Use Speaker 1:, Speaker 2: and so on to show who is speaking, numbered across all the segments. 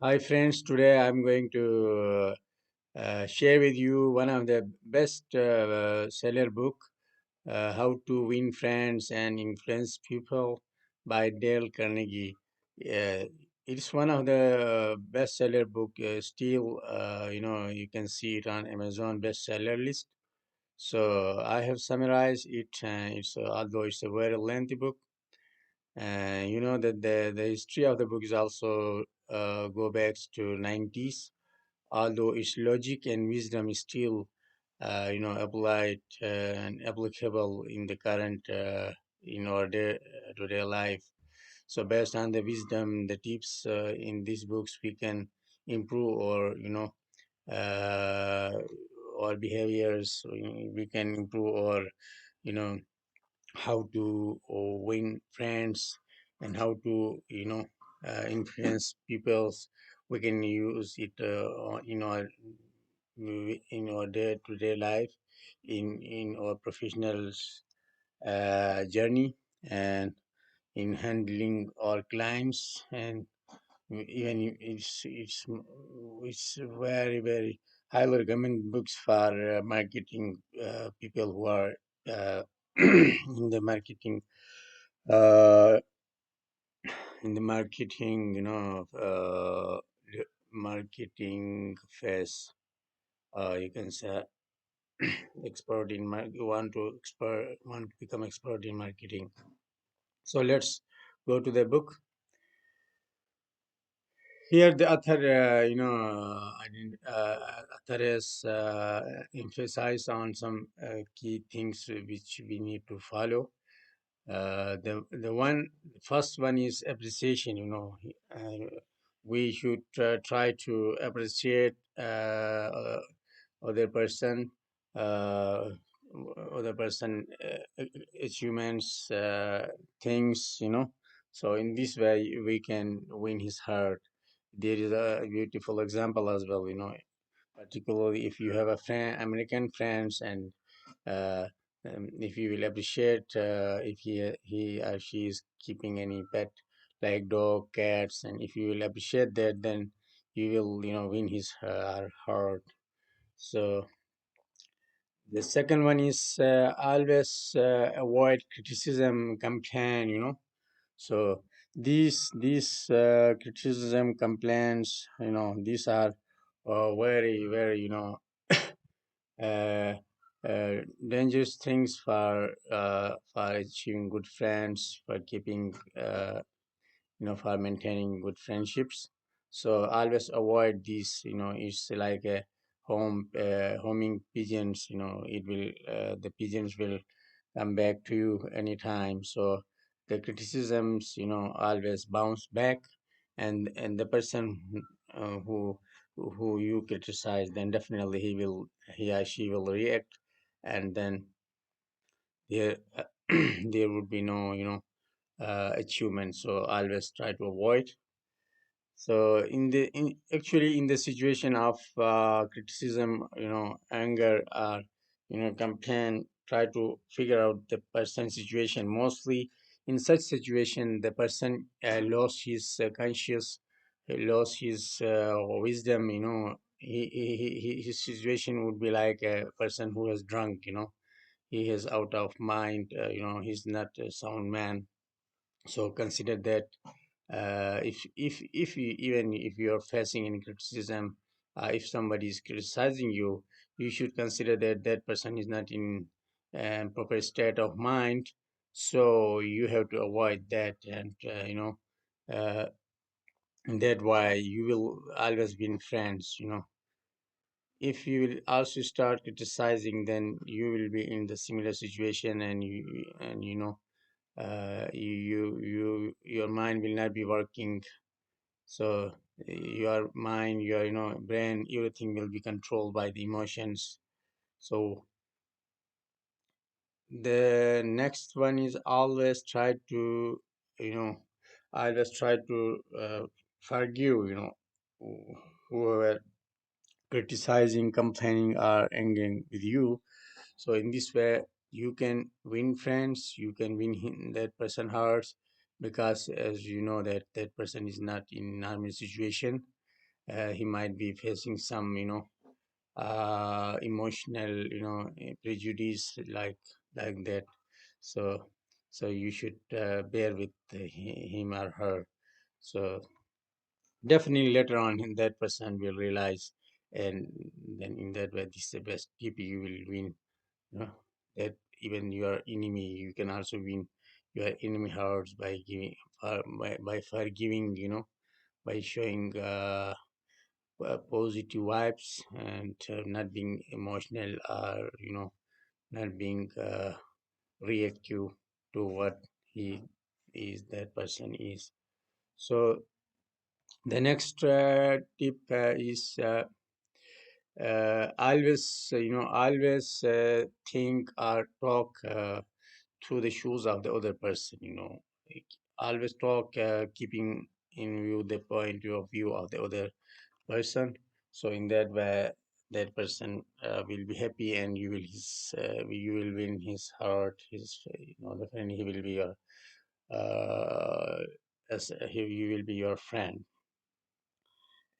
Speaker 1: Hi, friends. Today I'm going to share with you one of the best seller book, How to Win Friends and Influence People by Dale Carnegie. Uh, it's one of the bestseller book. Still, you can see it on Amazon bestseller list. So I have summarized it. It's although it's a very lengthy book. You know that the history of the book is also go back to 90s, although its logic and wisdom is still applied and applicable in the current in our today life. So based on the wisdom, the tips in these books, we can improve uh, our behaviors. We can improve our you know how to win friends and how to influence people's. We can use it in our day-to-day life, in our professional journey, and in handling our clients. And even it's very very highly recommend books for marketing people who are in the uh, marketing, marketing phase. You can say expert in you want to become expert in marketing. So let's go to the book. Here the author author has emphasized on some key things which we need to follow. The one first one is appreciation. We should try to appreciate other person, uh, other person achievements, things. So in this way we can win his heart. There is a beautiful example as well. Particularly if you have a friend, American friends, and uh, if you will appreciate if he or she is keeping any pet like dog, cats, and if you will appreciate that, then you will win his her heart. So the second one is always avoid criticism campaign. So these criticism complaints, these are very very uh, dangerous things for achieving good friends, for keeping for maintaining good friendships. So always avoid these. It's like a homing pigeons. It will the pigeons will come back to you anytime. So the criticisms, always bounce back, and the person who you criticize, then definitely he or she will react, and then there there would be no achievement. So always try to avoid. So actually in the situation of criticism, anger, or campaign, try to figure out the person's situation. Mostly in such situation, the person lost his conscious, he lost his wisdom. His situation would be like a person who is drunk. He is out of mind. He's not a sound man. So consider that if you, even if you are facing any criticism, if somebody is criticizing you, you should consider that that person is not in proper state of mind. So you have to avoid that, and uh, that why you will always be in friends. If you will also start criticizing, then you will be in the similar situation, and your mind will not be working. So your mind, your brain, everything will be controlled by the emotions. So the next one is always try to you know forgive, whoever criticizing, complaining, or angry with you. So in this way, you can win friends, you can win that person hearts, because as you know that that person is not in normal situation. he might be facing some, emotional, prejudice like that. So so you should bear with him or her. So definitely later on that person will realize, and then in that way this is the best tip you will win, that even your enemy, you can also win your enemy hearts by giving, by forgiving, by showing positive vibes, and not being emotional, or not being reactive to what he is, that person is. So the next tip is, always think or talk through the shoes of the other person. Like, always talk, keeping in view the point of view of the other person. So in that way, that person will be happy, and you will win his heart. Definitely he will be your, uh, you will be your friend.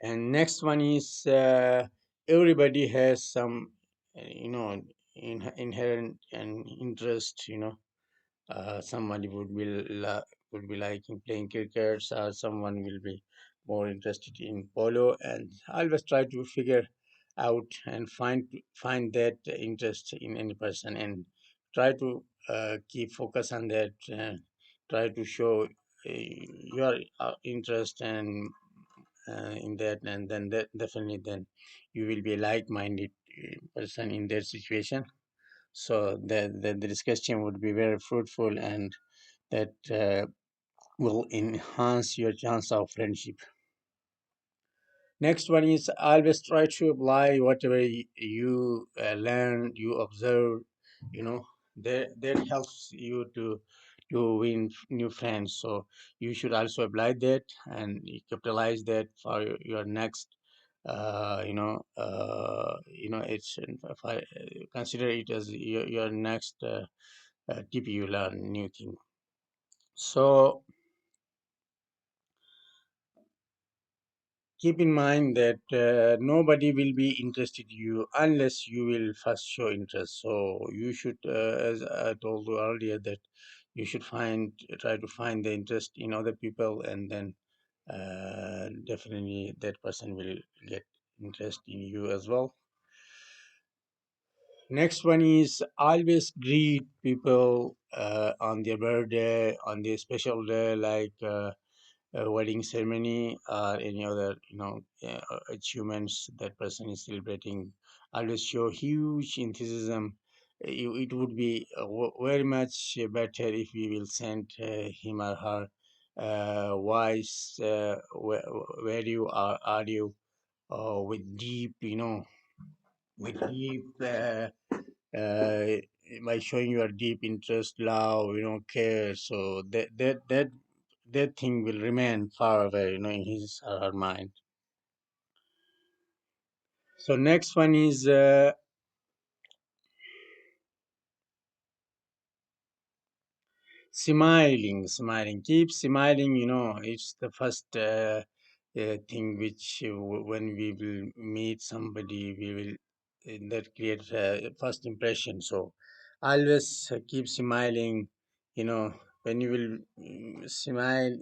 Speaker 1: And next one is, everybody has some, inherent and interest. Somebody would be liking playing cricket, or someone will be more interested in polo, and I always try to figure out and find that interest in any person, and try to keep focus on that, try to show your interest, and in that, and then that definitely then you will be a like-minded person in that situation. So the discussion would be very fruitful, and that will enhance your chance of friendship. Next one is, always try to apply whatever you learn, you observe. You know that helps you to win new friends. So you should also apply that, and you capitalize that for your next. It's, if I consider it as your next tip, you learn new thing. So keep in mind that nobody will be interested in you unless you will first show interest. So you should, as I told you earlier, that you should try to find the interest in other people, and then definitely that person will get interest in you as well. Next one is, always greet people on their birthday, on their special day, like a wedding ceremony or any other, achievements that person is celebrating. Always show huge enthusiasm. It would be very much better if we will send him or her voice, where you are you, with deep, with deep, uh, by showing your deep interest, love, care. So that thing will remain far away, in his or her mind. So next one is, smiling. Keep smiling. It's the first thing which, when we will meet somebody, we will, that creates a first impression. So always keep smiling. You know, when you will smile,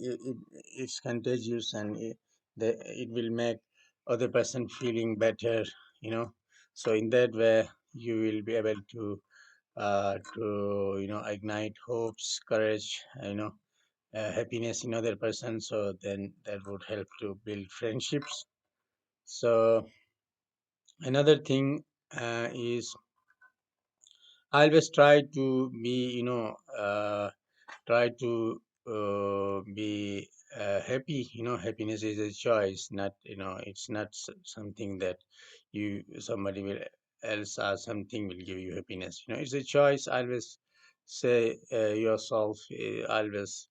Speaker 1: it's contagious, and it will make other person feeling better. So in that way, you will be able to ignite hopes, courage, happiness in other person. So then that would help to build friendships. So another thing is, always try to be, try to be happy. Happiness is a choice, not, it's not something that somebody will else or something will give you happiness. It's a choice. Always say yourself, always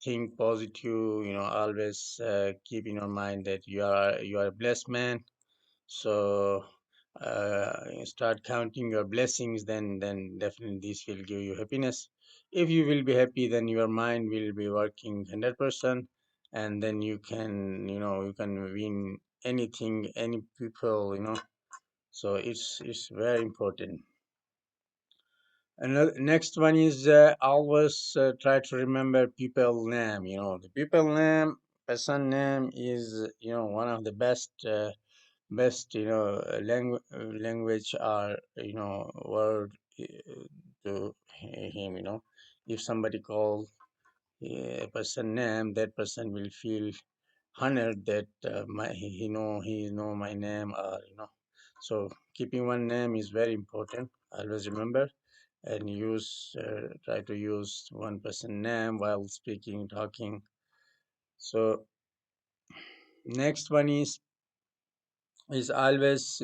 Speaker 1: think positive. Always keep in your mind that you are a blessed man. So start counting your blessings, then definitely this will give you happiness. If you will be happy, then your mind will be working 100%, and then you can win anything, any people, so it's very important. Another next one is always try to remember people name. The people name, person name is one of the best language or word to him. If somebody calls a person name, that person will feel honored that he know my name, or so keeping one name is very important. Always remember and use try to use one person name while speaking, talking. So next one is always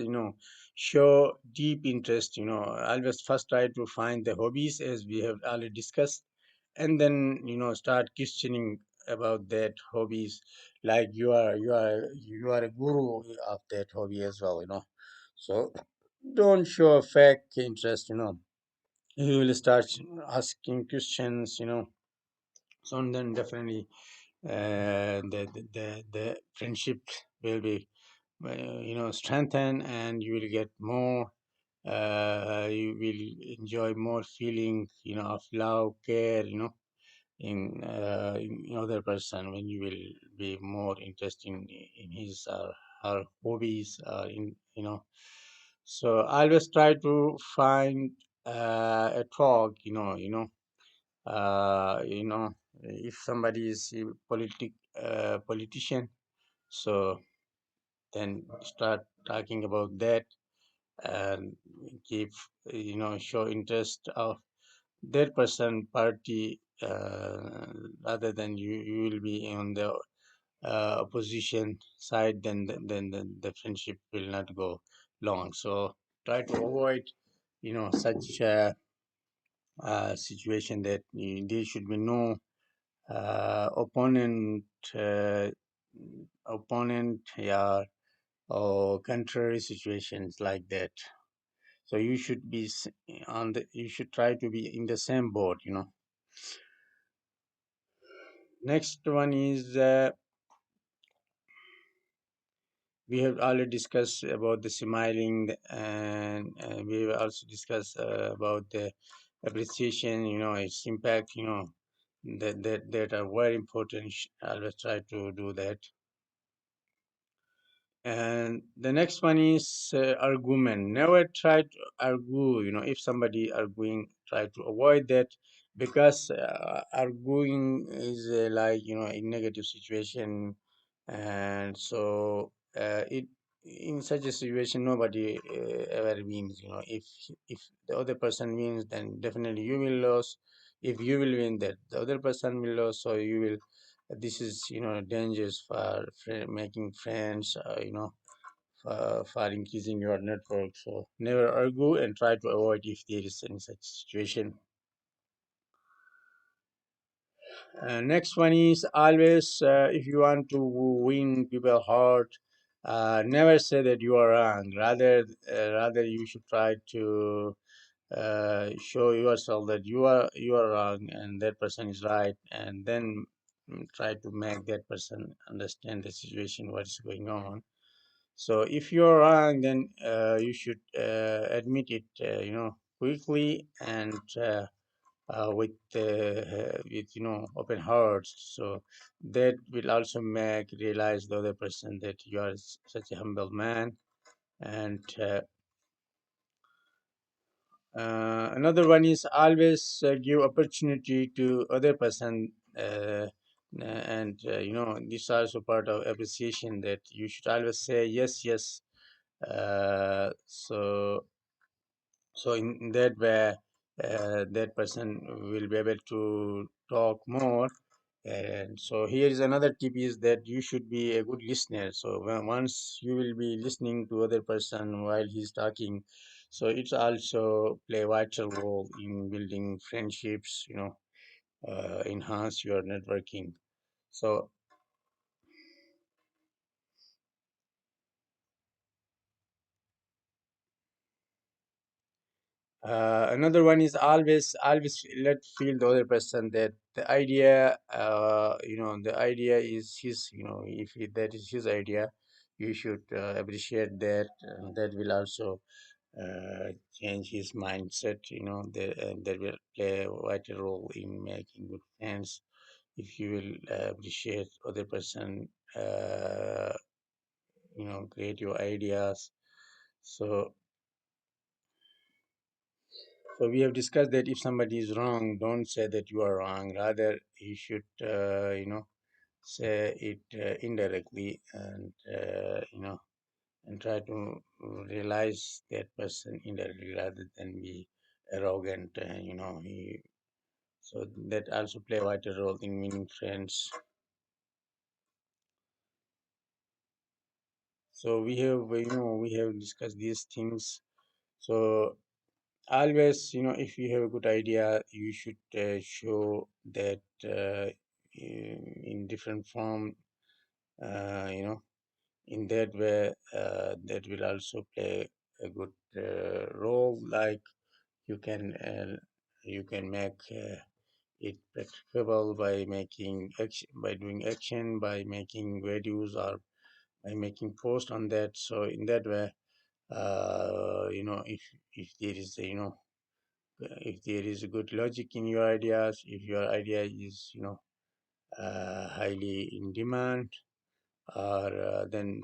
Speaker 1: show deep interest. Always first try to find the hobbies, as we have already discussed, and then start questioning about that hobbies, like you are a guru of that hobby as well. So don't show a fake interest. You will start asking questions. So then definitely the friendship will be strengthen, and you will get more, you will enjoy more feeling of love, care, in other person, when you will be more interested in his or her hobbies, in so always try to find a talk, if somebody is a politician, so then start talking about that, and keep show interest of that person party, rather than you will be on the opposition side, then the friendship will not go long. So try to avoid such situation, that there should be no opponent, uh, yeah, or contrary situations like that. So you should be you should try to be in the same boat. Next one is we have already discussed about the smiling, and we have also discussed about the appreciation, its impact, that are very important. Always try to do that. And the next one is argument. Never try to argue. If somebody arguing, try to avoid that, because arguing is like a negative situation, and so it in such a situation nobody ever wins. If the other person wins, then definitely you will lose. If you will win, that the other person will lose, so you will. This is dangerous for making friends, for increasing your network. So never argue, and try to avoid if there is any such situation. Next one is always, if you want to win people heart, never say that you are wrong. Rather you should try to show yourself that you are wrong and that person is right, and then try to make that person understand the situation, what is going on. So if you're wrong, then you should admit it, quickly, and with open hearts. So that will also make realize the other person that you are such a humble man. And another one is always give opportunity to other person. And this is also part of appreciation, that you should always say yes, yes. So in that way, that person will be able to talk more. And so here is another tip, is that you should be a good listener. So once you will be listening to other person while he's talking, so it's also play a vital role in building friendships, enhance your networking. So another one is always let feel the other person that the idea is his. If that is his idea, you should appreciate that. That will also change his mindset. That will play a vital role in making good friends. If you will appreciate other person, create your ideas. So, so we have discussed that if somebody is wrong, don't say that you are wrong. Rather, you should, say it indirectly, and try to realize that person indirectly rather than be arrogant. So that also play a vital role in winning friends. So we have discussed these things. So always, if you have a good idea, you should show that in different form. Uh, you know, in that way, that will also play a good role. Like you can uh, you can make it practicable by making action, by doing action, by making videos, or by making post on that. So in that way, if there is if there is a good logic in your ideas, if your idea is highly in demand, or then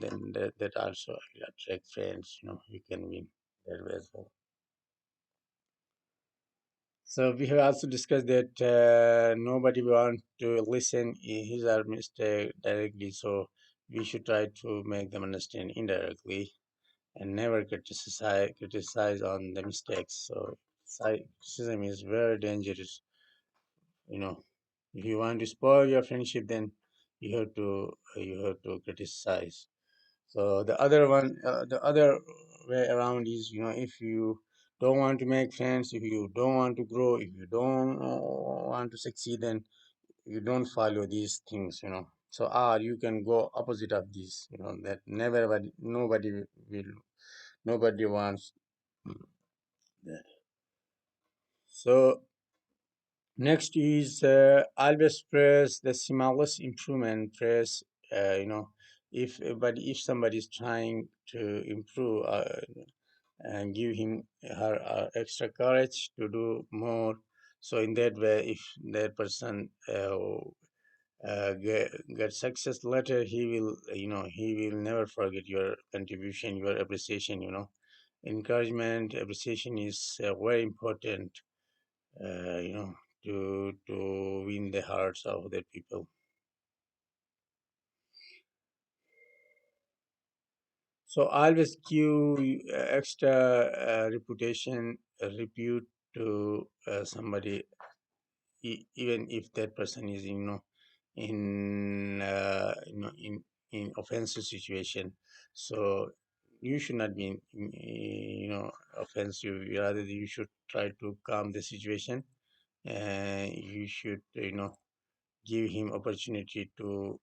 Speaker 1: that also will attract friends. You can win that way as well. So we have also discussed that nobody want to listen his or mistake directly, so we should try to make them understand indirectly and never criticize on the mistakes. So criticism is very dangerous. You know, if you want to spoil your friendship, then you have to criticize. So the other way around is, if you don't want to make friends, if you don't want to grow, if you don't want to succeed, then you don't follow these things. So, you can go opposite of this. That nobody wants that. So next is always press the smallest improvement. Press, if somebody is trying to improve, and give him her extra courage to do more. So in that way, if that person get success later, he will never forget your contribution, your appreciation. Encouragement, appreciation is very important. Uh, you know to win the hearts of the people. So always give extra reputation, repute to somebody, even if that person is in offensive situation. So you should not be offensive. Rather, you should try to calm the situation, and you should give him opportunity to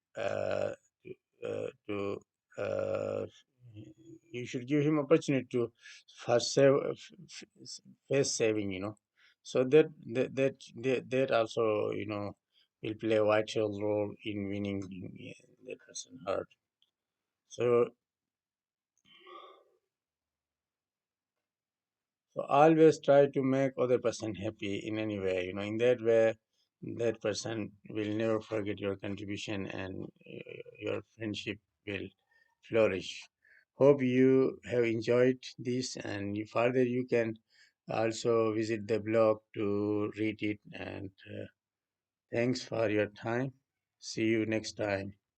Speaker 1: you should give him opportunity to first face saving. So that also will play a vital role in winning that person heart. So always try to make other person happy in any way. In that way, that person will never forget your contribution, and your friendship will flourish. Hope you have enjoyed this, and further you can also visit the blog to read it. And thanks for your time. See you next time.